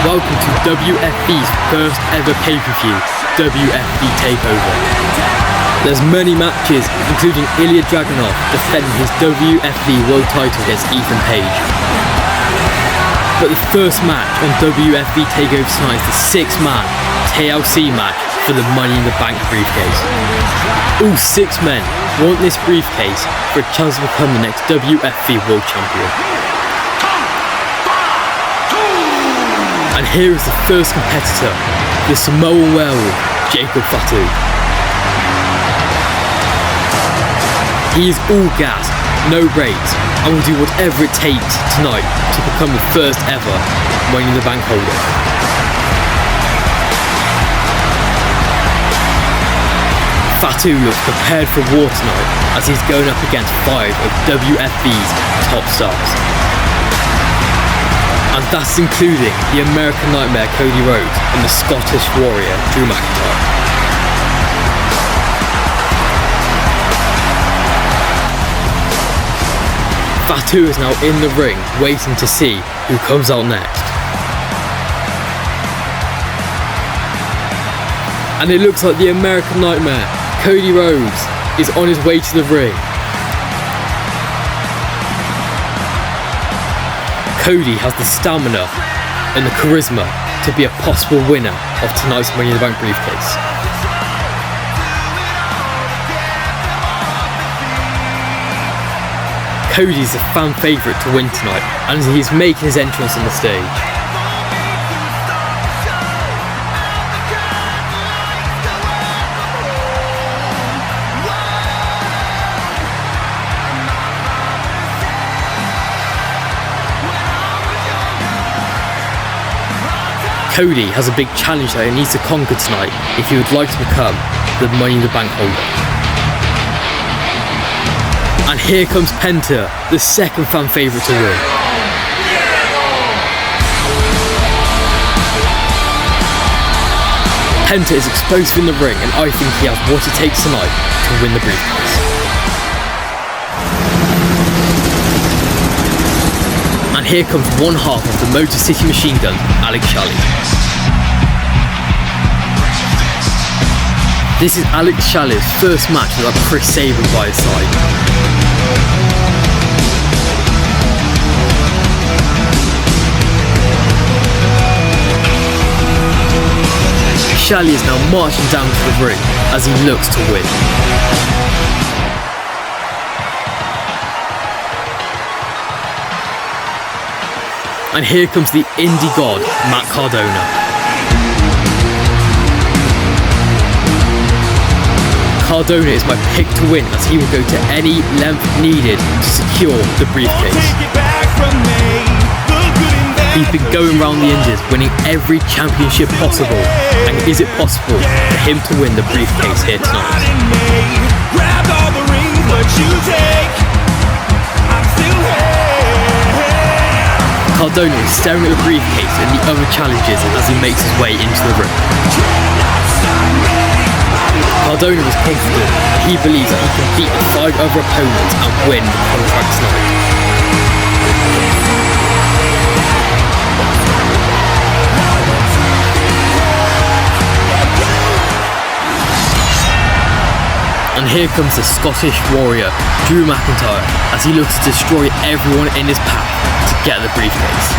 Welcome to WFV's first ever pay-per-view, WFV Takeover. There's many matches, including Ilya Dragunov defending his WFV World title against Ethan Page. But the first match on WFV Takeover tonight is the six-man TLC match for the Money in the Bank briefcase. All six men want this briefcase for a chance to become the next WFV World Champion. And here is the first competitor, the Samoan werewolf, Jacob Faut. He is all gas, no brakes, and will do whatever it takes tonight to become the first ever Money in the Bank holder. Faut looks prepared for war tonight as he's going up against 5 of WFV's top stars. And that's including the American Nightmare Cody Rhodes and the Scottish Warrior Drew McIntyre. Faut is now in the ring waiting to see who comes out next. And it looks like the American Nightmare Cody Rhodes is on his way to the ring. Cody has the stamina and the charisma to be a possible winner of tonight's Money in the Bank briefcase. Cody is a fan favourite to win tonight, and he is making his entrance on the stage. Cody has a big challenge that he needs to conquer tonight if he would like to become the Money in the Bank holder. And here comes Penta, the second fan favourite to win. Penta is explosive in the ring, and I think he has what it takes tonight to win the briefcase. And here comes one half of the Motor City Machine Gun, Shelly. This is Shelly's first match without Chris Sabin by his side. Shelly is now marching down to the ring as he looks to win. And here comes the indie god, Cardona. Cardona is my pick to win as he will go to any length needed to secure the briefcase. He's been going around the Indies winning every championship possible, and is it possible for him to win the briefcase here tonight? Cardona is staring at the briefcase and the other challenges as he makes his way into the ring. Cardona is confident that he believes that he can beat the 5 other opponents and win the contract tonight. And here comes the Scottish Warrior, Drew McIntyre, as he looks to destroy everyone in his path to get the briefcase.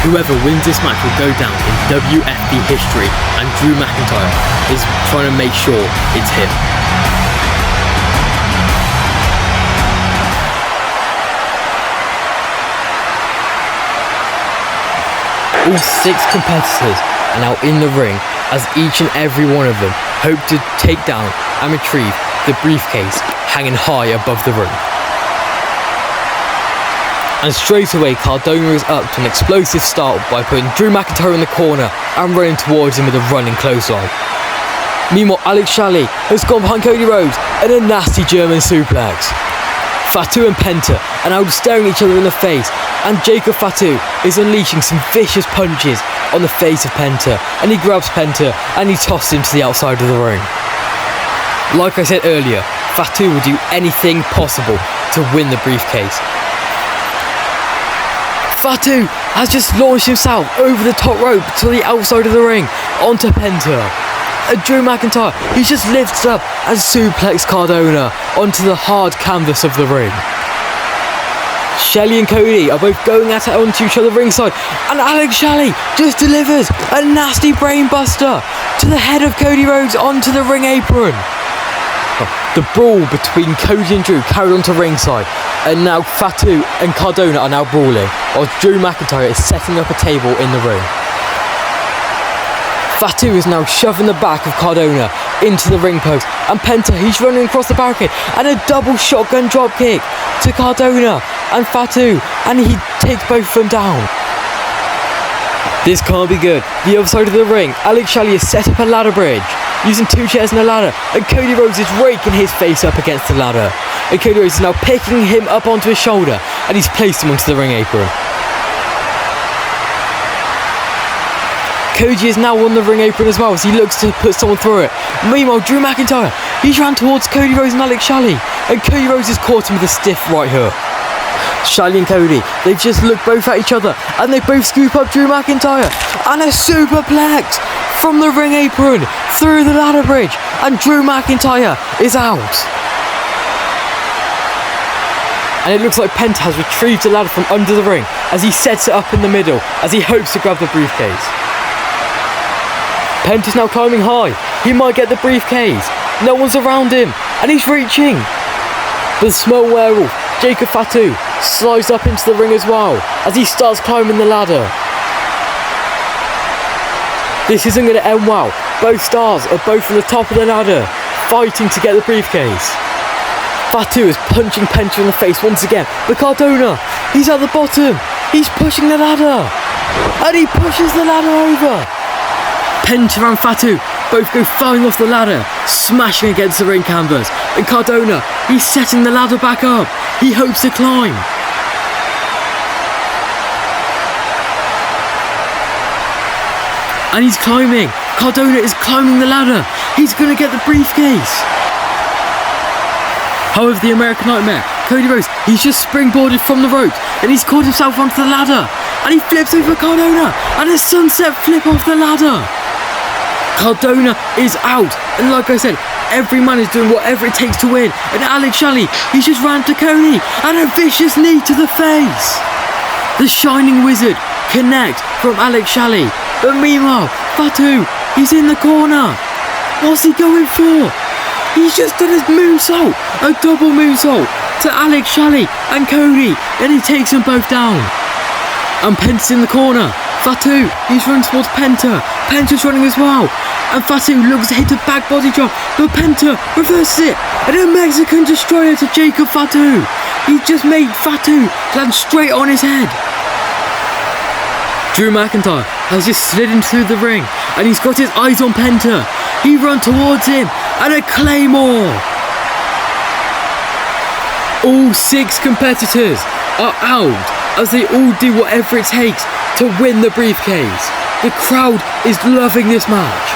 Whoever wins this match will go down in WFV history, and Drew McIntyre is trying to make sure it's him. All 6 competitors are now in the ring as each and every one of them hope to take down and retrieve the briefcase hanging high above the ring. And straight away Cardona is up to an explosive start by putting Drew McIntyre in the corner and running towards him with a running clothesline. Meanwhile, Shelly has gone behind Cody Rhodes and a nasty German suplex. Faut and Penta are now staring each other in the face, and Jacob Fatu is unleashing some vicious punches on the face of Penta, and he grabs Penta and he tosses him to the outside of the ring. Like I said earlier, Fatu will do anything possible to win the briefcase. Fatu has just launched himself over the top rope to the outside of the ring onto Penta. Drew McIntyre, he just lifts up and suplexes Cardona onto the hard canvas of the ring. Shelly and Cody are both going at it onto each other ringside, and Alex Shelley just delivers a nasty brainbuster to the head of Cody Rhodes onto the ring apron. The brawl between Cody and Drew carried on to ringside, and now Fatu and Cardona are now brawling, while Drew McIntyre is setting up a table in the ring. Fatu is now shoving the back of Cardona into the ring post, and Penta, he's running across the barricade, and a double shotgun drop kick to Cardona and Fatu, and he takes both of them down. This can't be good. The other side of the ring, Alex Shelley has set up a ladder bridge using 2 chairs and a ladder, and Cody Rhodes is raking his face up against the ladder, and Cody Rhodes is now picking him up onto his shoulder, and he's placed him onto the ring apron. Cody is now on the ring apron as well as he looks to put someone through it. Meanwhile, Drew McIntyre, he's ran towards Cody Rhodes and Alex Shelley, and Cody Rhodes has caught him with a stiff right hook. Shelly and Cody, they've just looked both at each other, and they both scoop up Drew McIntyre, and a superplex from the ring apron through the ladder bridge, and Drew McIntyre is out. And it looks like Penta has retrieved the ladder from under the ring as he sets it up in the middle as he hopes to grab the briefcase. Penta's now climbing high. He might get the briefcase. No one's around him, and he's reaching. But the small werewolf, Jacob Fatu, slides up into the ring as well as he starts climbing the ladder. This isn't going to end well. Both stars are both on the top of the ladder, fighting to get the briefcase. Fatu is punching Penta in the face once again, but Cardona, he's at the bottom. He's pushing the ladder, and he pushes the ladder over. Penta and Fatu both go flying off the ladder, smashing against the ring canvas, and Cardona, he's setting the ladder back up. He hopes to climb. And he's climbing. Cardona is climbing the ladder. He's going to get the briefcase. However, the American Nightmare, Cody Rhodes, he's just springboarded from the ropes, and he's caught himself onto the ladder, and he flips over Cardona, and a sunset flip off the ladder. Cardona is out, and like I said, every man is doing whatever it takes to win, and Alex Shelley, he's just ran to Cody, and a vicious knee to the face. The Shining Wizard connect from Alex Shelley, but meanwhile, Fatu, he's in the corner. What's he going for? He's just done his moonsault, a double moonsault to Alex Shelley and Cody, and he takes them both down. And Penta's in the corner. Fatu, he's running towards Penta. Penta's running as well. And Fatu looks to hit a back body drop, but Penta reverses it. And a Mexican destroyer to Jacob Fatu. He just made Fatu land straight on his head. Drew McIntyre has just slid into the ring, and he's got his eyes on Penta. He runs towards him, and a Claymore. All 6 competitors are out as they all do whatever it takes to win the briefcase. The crowd is loving this match.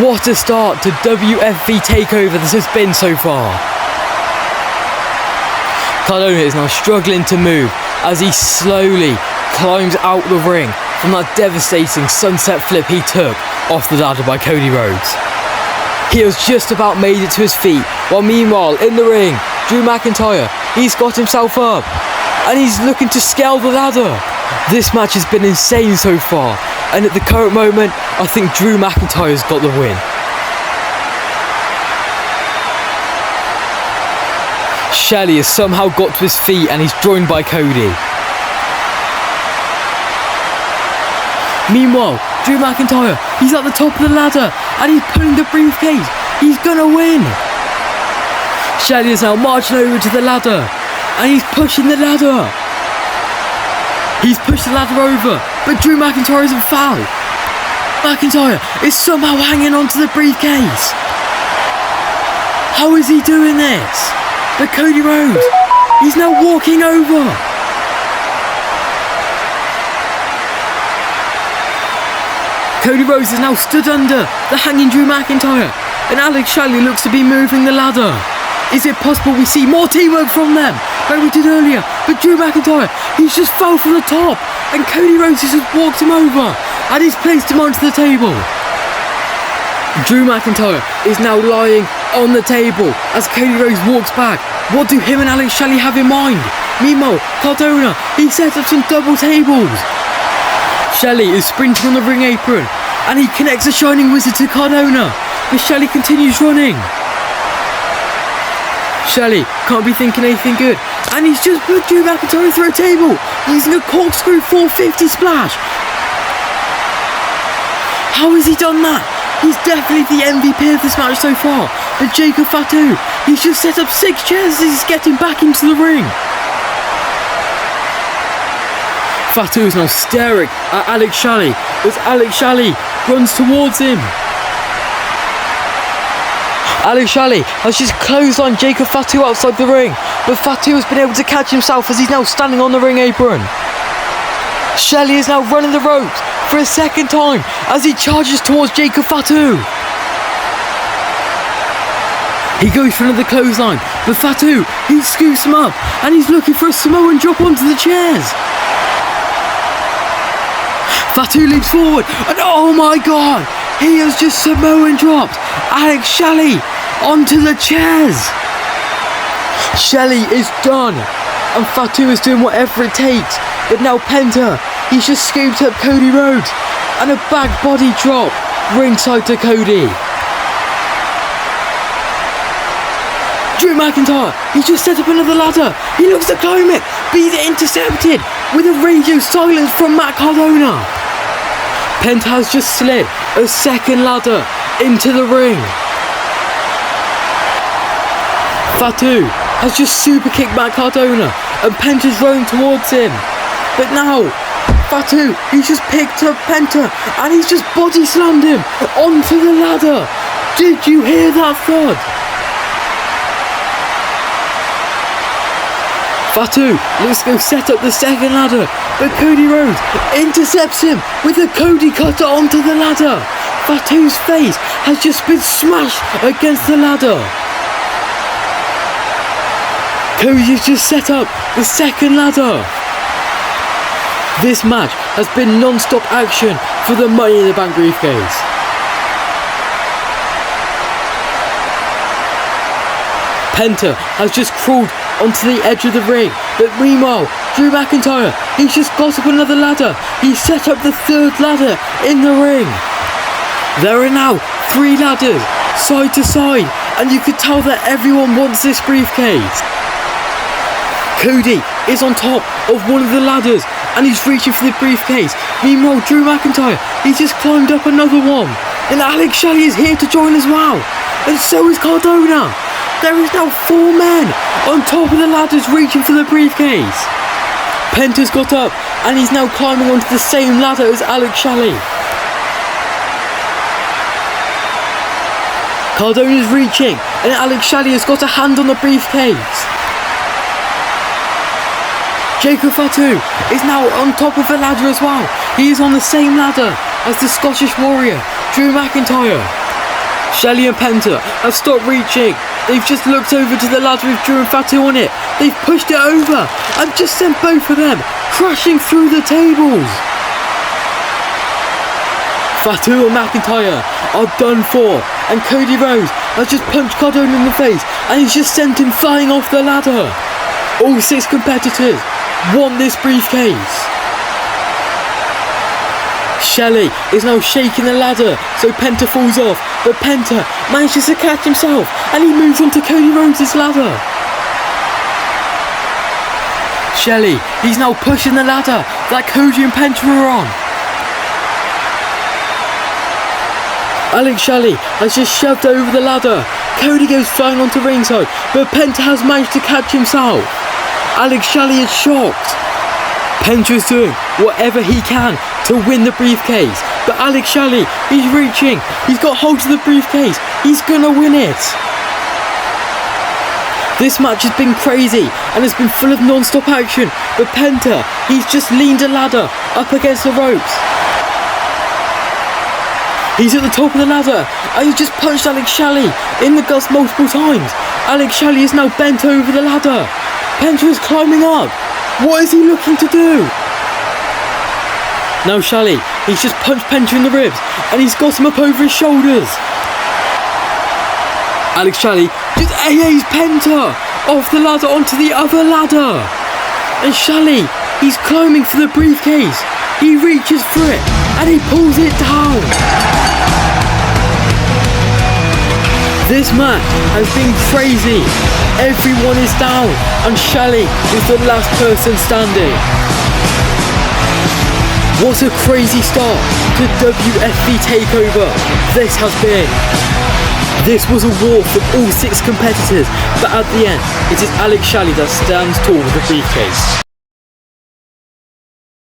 What a start to WFV TakeOver this has been so far. Cardona is now struggling to move as he slowly climbs out the ring from that devastating sunset flip he took off the ladder by Cody Rhodes. He has just about made it to his feet, while meanwhile in the ring, Drew McIntyre, he's got himself up and he's looking to scale the ladder. This match has been insane so far, and at the current moment, I think Drew McIntyre's got the win. Shelly has somehow got to his feet and he's joined by Cody. Meanwhile, Drew McIntyre, he's at the top of the ladder and he's pulling the briefcase. He's gonna win. Shelly is now marching over to the ladder and he's pushing the ladder. He's pushed the ladder over, but Drew McIntyre isn't foul. McIntyre is somehow hanging onto the briefcase. How is he doing this? but Cody Rhodes, he's now walking over. Cody Rhodes is now stood under the hanging Drew McIntyre, and Alex Shelley looks to be moving the ladder. Is it possible we see more teamwork from them, like we did earlier? But Drew McIntyre, he's just fell from the top, and Cody Rhodes has just walked him over, and he's placed him onto the table. Drew McIntyre is now lying on the table as Cody Rhodes walks back. What do him and Alex Shelley have in mind? Meanwhile, Cardona, he sets up some double tables. Shelly is sprinting on the ring apron, and he connects a Shining Wizard to Cardona, but Shelly continues running. Shelly can't be thinking anything good, and he's just put Drew McIntyre through a table using a corkscrew 450 splash. How has he done that? He's definitely the MVP of this match so far, but Jacob Faut, he's just set up 6 chairs as he's getting back into the ring. Faut is now staring at Alex Shelley as Alex Shelley runs towards him. Alex Shelley has just clotheslined Jacob Faut outside the ring, but Faut has been able to catch himself as he's now standing on the ring apron. Shelly is now running the ropes for a second time as he charges towards Jacob Faut. He goes for another clothesline, but Faut, he scoops him up and he's looking for a Samoan drop onto the chairs. Faut leaps forward, and oh my god, he has just Samoan dropped Alex Shelley onto the chairs. Shelly is done, and Faut is doing whatever it takes, but now Penta, he's just scooped up Cody Rhodes, and a back body drop ringside to Cody. Drew McIntyre, he's just set up another ladder, he looks to climb it, but he's intercepted with a radio silence from Matt Cardona. Penta has just slid a second ladder into the ring. Faut has just super kicked Matt Cardona, and Penta's running towards him. But now, Faut, he's just picked up Penta and he's just body slammed him onto the ladder. Did you hear that thud? Faut looks to go set up the second ladder, but Cody Rhodes intercepts him with a Cody cutter onto the ladder. Fato's face has just been smashed against the ladder. Cody has just set up the second ladder. This match has been non-stop action for the Money in the Bank briefcase. Penta has just crawled onto the edge of the ring, but meanwhile, Drew McIntyre, he's just got up another ladder. He set up the third ladder in the ring. There are now 3 ladders, side to side, and you could tell that everyone wants this briefcase. Cody is on top of one of the ladders, and he's reaching for the briefcase. Meanwhile, Drew McIntyre, he's just climbed up another one, and Alex Shelley is here to join as well, and so is Cardona. There is now 4 men on top of the ladders reaching for the briefcase. Penta's got up and he's now climbing onto the same ladder as Alex Shelley. Cardona's reaching and Alex Shelley has got a hand on the briefcase. Jacob Faut is now on top of the ladder as well. He is on the same ladder as the Scottish Warrior, Drew McIntyre. Shelly and Penta have stopped reaching. They've just looked over to the ladder with Drew and Faut on it. They've pushed it over and just sent both of them crashing through the tables. Faut and McIntyre are done for, and Cody Rhodes has just punched Cardona in the face and he's just sent him flying off the ladder. All 6 competitors want this briefcase. Shelly is now shaking the ladder so Penta falls off, but Penta manages to catch himself and he moves on to Cody Rhodes' ladder. Shelly, he's now pushing the ladder that Cody and Penta are on. Alex Shelley has just shoved over the ladder. Cody goes flying onto ringside, but Penta has managed to catch himself. Alex Shelley is shocked. Penta is doing whatever he can to win the briefcase, but Alex Shelley, he's reaching, he's got hold of the briefcase, he's gonna win it. This match has been crazy and has been full of non-stop action, but Penta, he's just leaned a ladder up against the ropes. He's at the top of the ladder and he's just punched Alex Shelly in the guts multiple times. Alex Shelly is now bent over the ladder. Penta is climbing up. What is he looking to do? Now Shelly, he's just punched Penta in the ribs and he's got him up over his shoulders. Alex Shelly just AA's Penta off the ladder onto the other ladder. And Shelly, he's climbing for the briefcase. He reaches for it and he pulls it down. This match has been crazy. Everyone is down and Shelly is the last person standing. What a crazy start to WFV TakeOver this has been. This was a war for all 6 competitors, but at the end, it is Alex Shelly that stands tall with the briefcase.